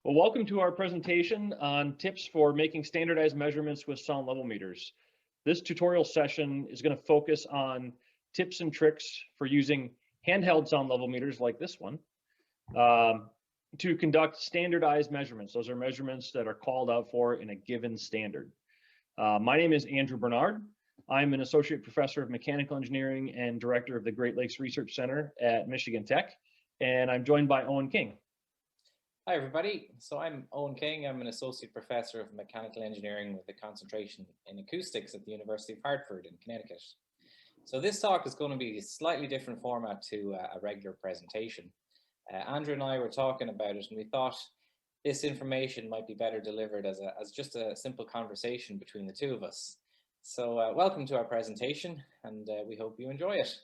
Well, welcome to our presentation on tips for making standardized measurements with sound level meters. This tutorial session is going to focus on tips and tricks for using handheld sound level meters like this one to conduct standardized measurements. Those are measurements that are called out for in a given standard. My name is Andrew Barnard. I'm an associate professor of mechanical engineering and director of the Great Lakes Research Center at Michigan Tech, and I'm joined by Eoin King. Hi everybody, so I'm Eoin King. I'm an associate professor of mechanical engineering with a concentration in acoustics at the University of Hartford in Connecticut. So this talk is going to be a slightly different format to a regular presentation. Andrew and I were talking about it and we thought this information might be better delivered as just a simple conversation between the two of us. So welcome to our presentation and we hope you enjoy it.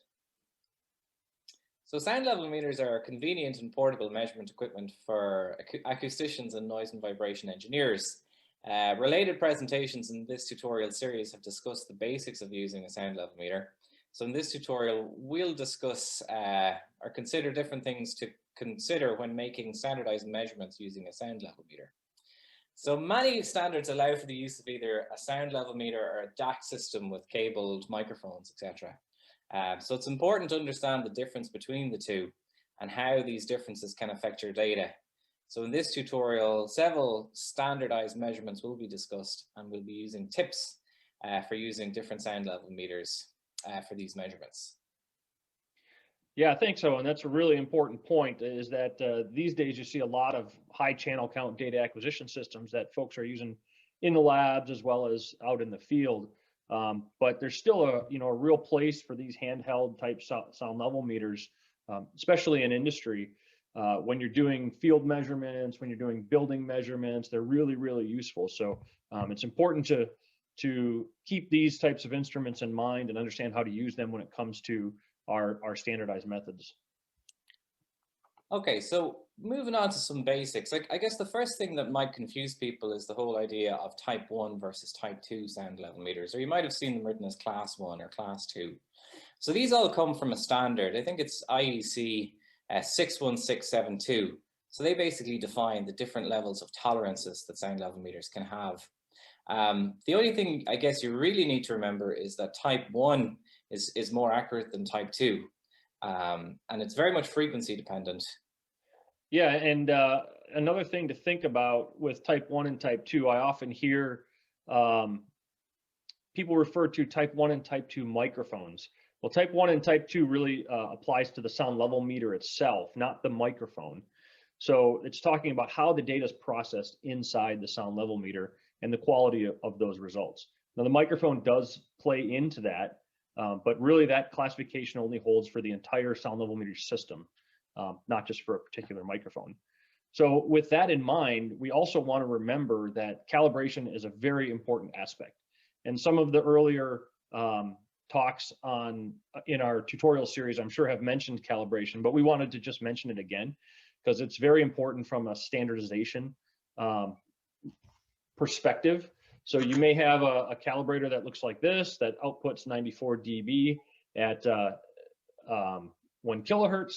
So sound level meters are convenient and portable measurement equipment for acousticians and noise and vibration engineers. Related presentations in this tutorial series have discussed the basics of using a sound level meter. So in this tutorial, we'll discuss or consider different things to consider when making standardized measurements using a sound level meter. So many standards allow for the use of either a sound level meter or a DAC system with cabled microphones, etc. So it's important to understand the difference between the two and how these differences can affect your data. So in this tutorial, several standardized measurements will be discussed and we'll be using tips for using different sound level meters for these measurements. Yeah, I think so. And that's a really important point is that these days you see a lot of high channel count data acquisition systems that folks are using in the labs as well as out in the field. But there's still a real place for these handheld type sound level meters, especially in industry. When you're doing field measurements, when you're doing building measurements, they're really, really useful. So it's important to keep these types of instruments in mind and understand how to use them when it comes to our standardized methods. Okay, so moving on to some basics, I guess the first thing that might confuse people is the whole idea of type 1 versus type 2 sound level meters, or you might have seen them written as class 1 or class 2. So these all come from a standard. I think it's IEC 61672. So they basically define the different levels of tolerances that sound level meters can have. The only thing I guess you really need to remember is that type 1 is more accurate than type 2. And it's very much frequency dependent. Yeah, and another thing to think about with type 1 and type 2, I often hear people refer to type 1 and type 2 microphones. Well, type 1 and type 2 really applies to the sound level meter itself, not the microphone. So it's talking about how the data is processed inside the sound level meter and the quality of those results. Now, the microphone does play into that, but really that classification only holds for the entire sound level meter system, not just for a particular microphone. So with that in mind, we also want to remember that calibration is a very important aspect. And some of the earlier talks in our tutorial series, I'm sure have mentioned calibration, but we wanted to just mention it again because it's very important from a standardization perspective. So you may have a calibrator that looks like this, that outputs 94 dB at 1 kilohertz,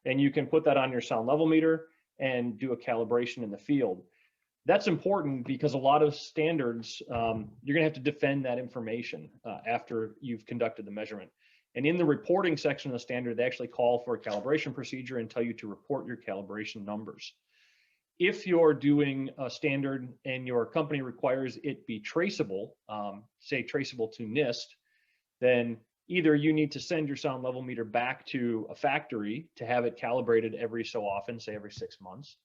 and you can put that on your sound level meter and do a calibration in the field. That's important because a lot of standards, you're gonna have to defend that information after you've conducted the measurement. And in the reporting section of the standard, they actually call for a calibration procedure and tell you to report your calibration numbers. If you're doing a standard and your company requires it be traceable, say traceable to NIST, then either you need to send your sound level meter back to a factory to have it calibrated every so often, say every 6 months,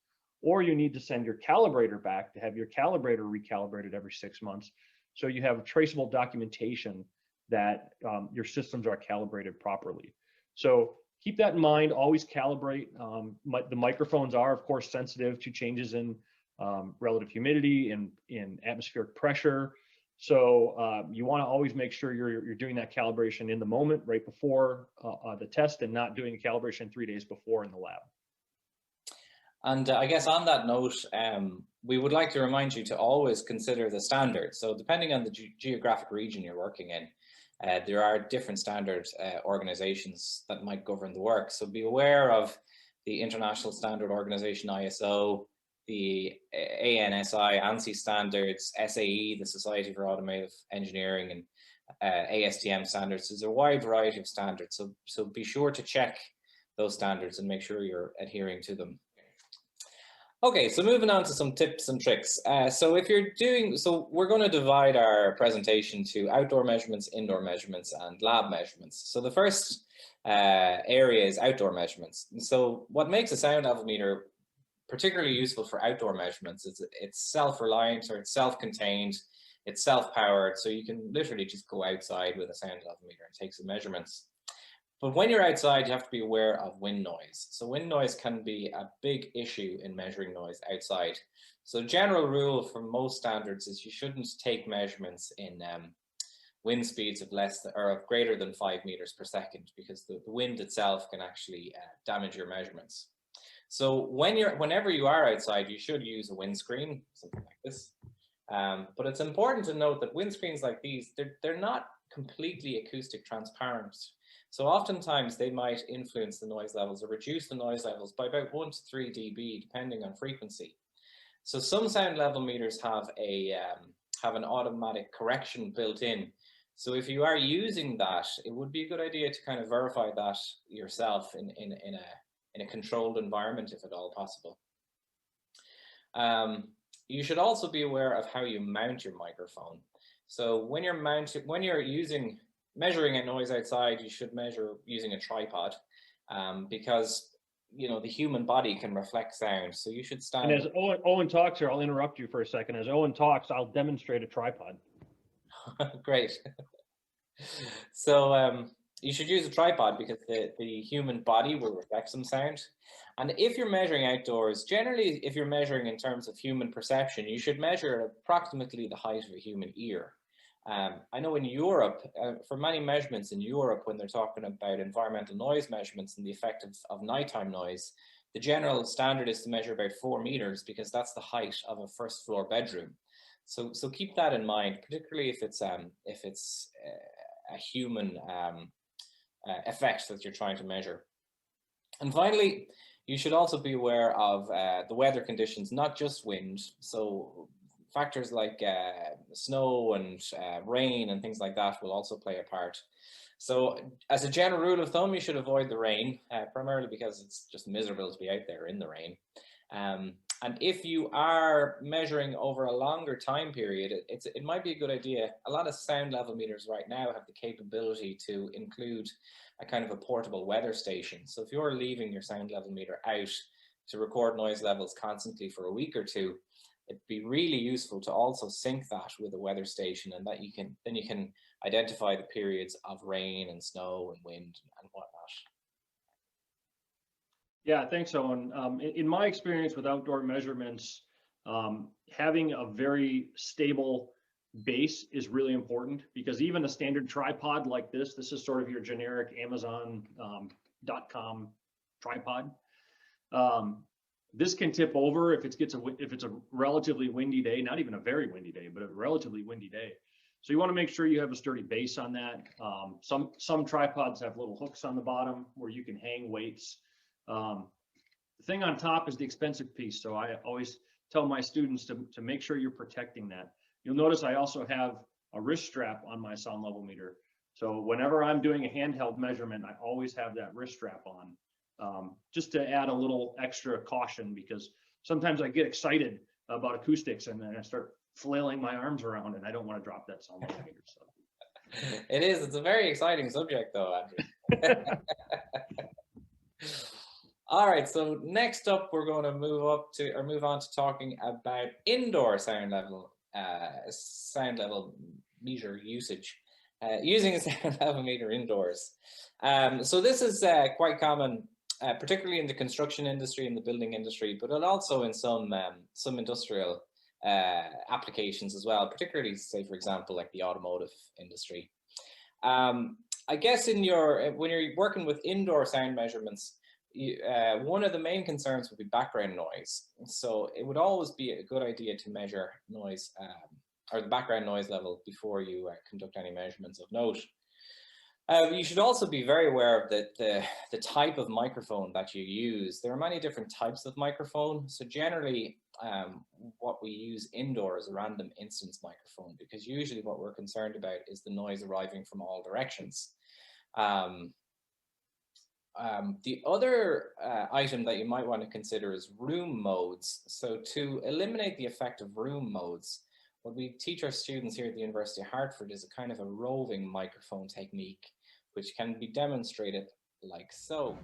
or you need to send your calibrator back to have your calibrator recalibrated every 6 months. So you have traceable documentation that your systems are calibrated properly. So keep that in mind, always calibrate. The microphones are, of course, sensitive to changes in relative humidity and in atmospheric pressure. So you want to always make sure you're doing that calibration in the moment, right before the test, and not doing a calibration 3 days before in the lab. And I guess on that note, we would like to remind you to always consider the standards. So depending on the geographic region you're working in, there are different standard organizations that might govern the work. So be aware of the International Standard Organization ISO, the ANSI, ANSI standards, SAE, the Society for Automotive Engineering, and ASTM standards. There's a wide variety of standards, so be sure to check those standards and make sure you're adhering to them. Okay, so moving on to some tips and tricks. So we're going to divide our presentation to outdoor measurements, indoor measurements, and lab measurements. So the first area is outdoor measurements. So what makes a sound level meter particularly useful for outdoor measurements is it's self-reliant, or it's self-contained, it's self-powered, so you can literally just go outside with a sound level meter and take some measurements. But when you're outside, you have to be aware of wind noise. So wind noise can be a big issue in measuring noise outside. So general rule for most standards is you shouldn't take measurements in wind speeds of less than, or of greater than 5 meters per second, because the wind itself can actually damage your measurements. So whenever you are outside, you should use a windscreen, something like this. But it's important to note that windscreens like these, they're not completely acoustic transparent. So oftentimes they might influence the noise levels or reduce the noise levels by about 1 to 3 dB, depending on frequency. So some sound level meters have an automatic correction built in. So if you are using that, it would be a good idea to kind of verify that yourself in a controlled environment, if at all possible. You should also be aware of how you mount your microphone. So when you're measuring a noise outside, you should measure using a tripod, because the human body can reflect sound. So you should stand. And as Owen talks here, I'll interrupt you for a second. As Owen talks, I'll demonstrate a tripod. Great. So you should use a tripod because the human body will reflect some sound. And if you're measuring outdoors, generally, if you're measuring in terms of human perception, you should measure approximately the height of a human ear. I know in Europe, for many measurements in Europe, when they're talking about environmental noise measurements and the effect of nighttime noise, the general standard is to measure about 4 meters, because that's the height of a first floor bedroom. So keep that in mind, particularly if it's a human effect that you're trying to measure. And finally, you should also be aware of the weather conditions, not just wind. So factors like snow and rain and things like that will also play a part. So as a general rule of thumb, you should avoid the rain, primarily because it's just miserable to be out there in the rain. And if you are measuring over a longer time period, it might be a good idea. A lot of sound level meters right now have the capability to include a kind of a portable weather station. So if you're leaving your sound level meter out to record noise levels constantly for a week or two, it'd be really useful to also sync that with a weather station, and that you can identify the periods of rain and snow and wind and whatnot. Yeah, thanks, Owen. In my experience with outdoor measurements, having a very stable base is really important, because even a standard tripod like this is sort of your generic Amazon.com tripod. This can tip over if it's a relatively windy day, not even a very windy day, but a relatively windy day. So you want to make sure you have a sturdy base on that. Some tripods have little hooks on the bottom where you can hang weights. The thing on top is the expensive piece. So I always tell my students to make sure you're protecting that. You'll notice I also have a wrist strap on my sound level meter. So whenever I'm doing a handheld measurement, I always have that wrist strap on, just to add a little extra caution, because sometimes I get excited about acoustics and then I start flailing my arms around, and I don't want to drop that sound level meter. So. It's a very exciting subject though, Andrew. All right, so next up, we're going to move on to talking about indoor sound level meter usage, using a sound level meter indoors. So this is quite common, particularly in the construction industry and the building industry, but also in some industrial applications as well, particularly, say, for example, like the automotive industry. I guess when you're working with indoor sound measurements, one of the main concerns would be background noise. So it would always be a good idea to measure noise, or the background noise level, before you conduct any measurements of note. You should also be very aware of the type of microphone that you use. There are many different types of microphone. So generally, what we use indoor is a random instance microphone, because usually what we're concerned about is the noise arriving from all directions. The other item that you might want to consider is room modes. So to eliminate the effect of room modes, what we teach our students here at the University of Hartford is a kind of a roving microphone technique, which can be demonstrated like so.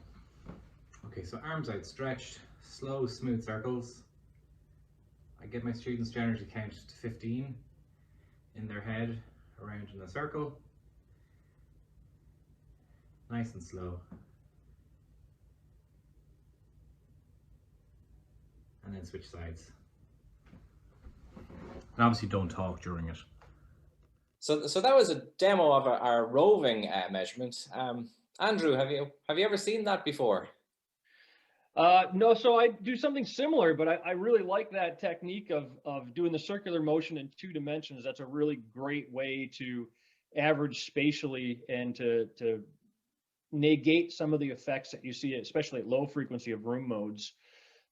Okay, so arms outstretched, slow, smooth circles. I get my students generally to count to 15 in their head, around in a circle. Nice and slow. And then switch sides. And obviously don't talk during it. So that was a demo of our roving measurement. Andrew, have you ever seen that before? No, so I do something similar, but I really like that technique of doing the circular motion in 2 dimensions. That's a really great way to average spatially and to negate some of the effects that you see, especially at low frequency of room modes.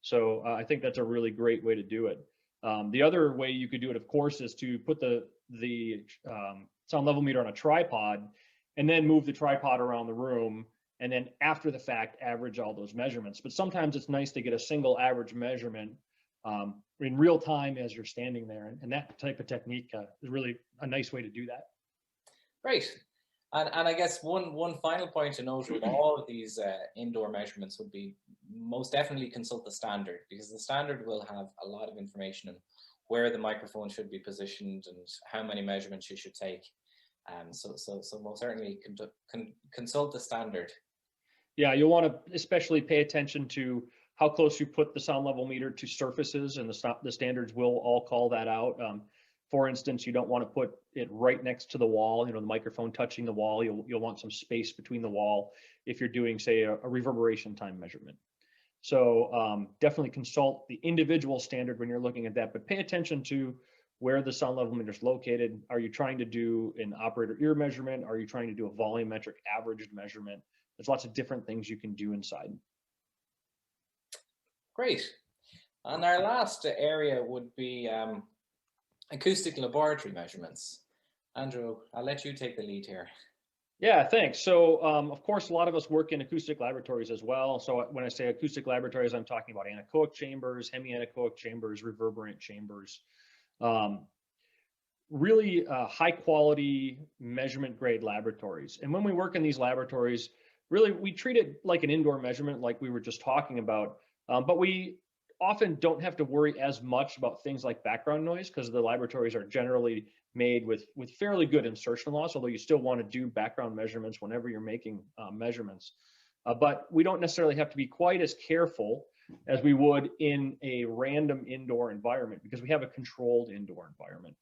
So I think that's a really great way to do it. The other way you could do it, of course, is to put the sound level meter on a tripod and then move the tripod around the room, and then after the fact average all those measurements. But sometimes it's nice to get a single average measurement in real time as you're standing there, and that type of technique is really a nice way to do that. Great. And I guess one final point to note with all of these indoor measurements would be most definitely consult the standard, because the standard will have a lot of information on where the microphone should be positioned and how many measurements you should take. So most certainly consult the standard. Yeah, you'll want to especially pay attention to how close you put the sound level meter to surfaces, and the standards will all call that out. For instance, you don't want to put it right next to the wall, the microphone touching the wall. You'll want some space between the wall if you're doing, say, a reverberation time measurement. So definitely consult the individual standard when you're looking at that, but pay attention to where the sound level meter is located. Are you trying to do an operator ear measurement? Are you trying to do a volumetric averaged measurement? There's lots of different things you can do inside. Great. And our last area would be acoustic laboratory measurements. Andrew, I'll let you take the lead here. Yeah, thanks. So, of course, a lot of us work in acoustic laboratories as well. So when I say acoustic laboratories, I'm talking about anechoic chambers, hemianechoic chambers, reverberant chambers. Really high quality measurement grade laboratories. And when we work in these laboratories, really we treat it like an indoor measurement, like we were just talking about, but we often don't have to worry as much about things like background noise, because the laboratories are generally made with fairly good insertion loss, although you still want to do background measurements whenever you're making measurements. But we don't necessarily have to be quite as careful as we would in a random indoor environment, because we have a controlled indoor environment.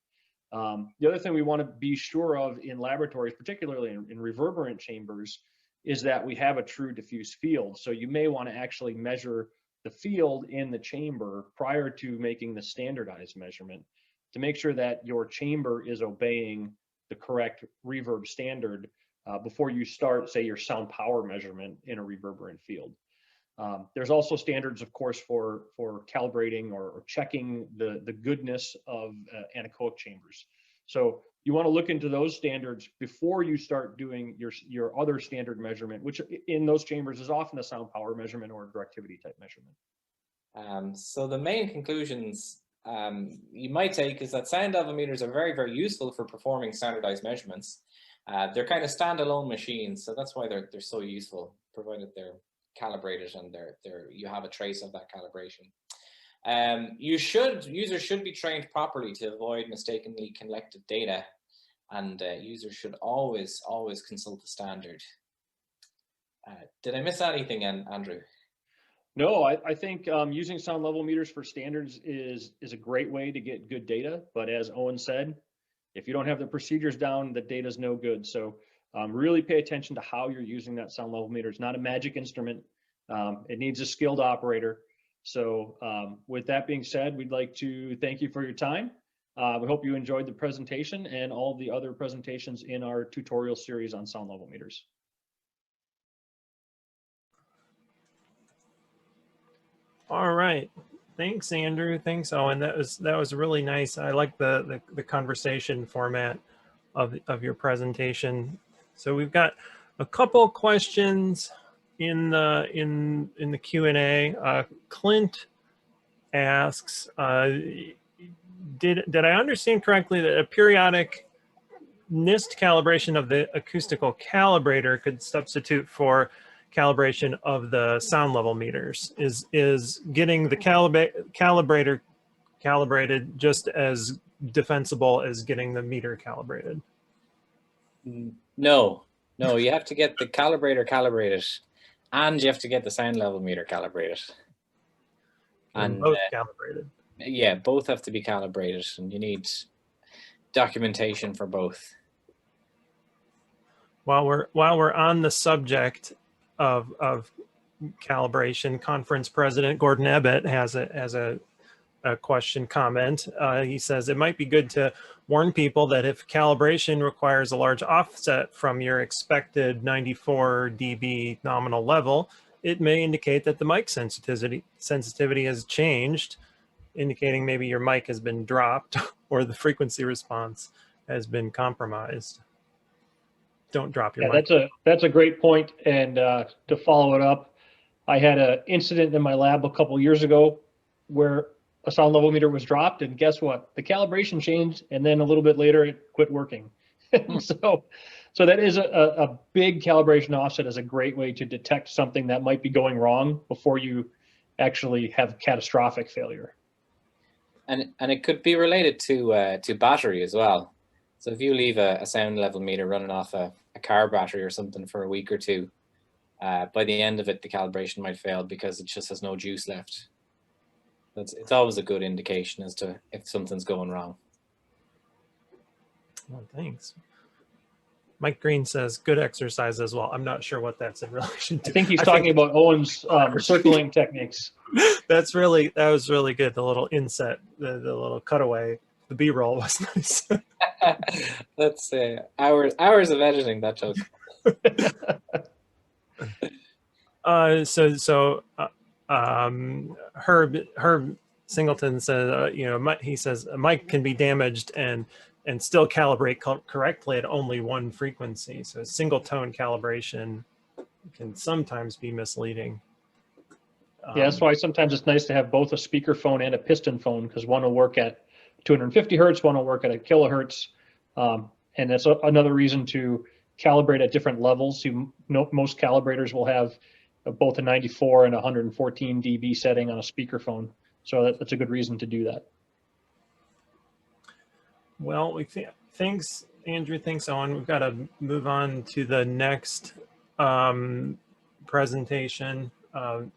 The other thing we want to be sure of in laboratories, particularly in reverberant chambers, is that we have a true diffuse field. So you may want to actually measure the field in the chamber prior to making the standardized measurement to make sure that your chamber is obeying the correct reverb standard before you start, say, your sound power measurement in a reverberant field. There's also standards, of course, for calibrating or checking the goodness of anechoic chambers. So you want to look into those standards before you start doing your other standard measurement, which in those chambers is often a sound power measurement or a directivity type measurement. So the main conclusions you might take is that sound level meters are very, very useful for performing standardized measurements. They're kind of standalone machines, so that's why they're so useful, provided they're calibrated and you have a trace of that calibration. Users should be trained properly to avoid mistakenly collected data, and users should always consult the standard. Did I miss anything, Andrew? No, I think using sound level meters for standards is a great way to get good data. But as Owen said, if you don't have the procedures down, the data is no good. So really pay attention to how you're using that sound level meter. It's not a magic instrument. It needs a skilled operator. So with that being said, we'd like to thank you for your time. We hope you enjoyed the presentation and all the other presentations in our tutorial series on sound level meters. All right. Thanks, Andrew. Thanks, Owen. That was really nice. I like the conversation format of your presentation. So we've got a couple questions in the Q&A. Clint asks, did I understand correctly that a periodic NIST calibration of the acoustical calibrator could substitute for calibration of the sound level meters? Is getting the calibrator calibrated just as defensible as getting the meter calibrated? No, you have to get the calibrator calibrated, and you have to get the sound level meter calibrated. And both calibrated. Yeah, both have to be calibrated, and you need documentation for both. While we're on the subject of calibration, conference president Gordon Ebbett has a comment. He says it might be good to warn people that if calibration requires a large offset from your expected 94 dB nominal level, it may indicate that the mic sensitivity has changed, indicating maybe your mic has been dropped or the frequency response has been compromised. Don't drop your mic. That's a great point. And to follow it up, I had an incident in my lab a couple years ago where a sound level meter was dropped, and guess what? The calibration changed, and then a little bit later it quit working. So that is a big calibration offset is a great way to detect something that might be going wrong before you actually have catastrophic failure. And it could be related to battery as well. So if you leave a sound level meter running off a car battery or something for a week or two, by the end of it, the calibration might fail because it just has no juice left. It's always a good indication as to if something's going wrong. Well, thanks. Mike Green says good exercise as well. I'm not sure what that's in relation to. I think he's talking about Owen's circling techniques. That was really good. The little inset, the little cutaway, the B-roll was nice. That's hours of editing that took. Herb Singleton says, he says a mic can be damaged and still calibrate correctly at only one frequency. So single tone calibration can sometimes be misleading. Yeah, that's why sometimes it's nice to have both a speakerphone and a piston phone, because one will work at 250 hertz, one will work at a kilohertz. And that's another reason to calibrate at different levels. Most calibrators will have both a 94 and 114 dB setting on a speakerphone. So that's a good reason to do that. Well, thanks, Andrew. Thanks, Owen. We've got to move on to the next presentation.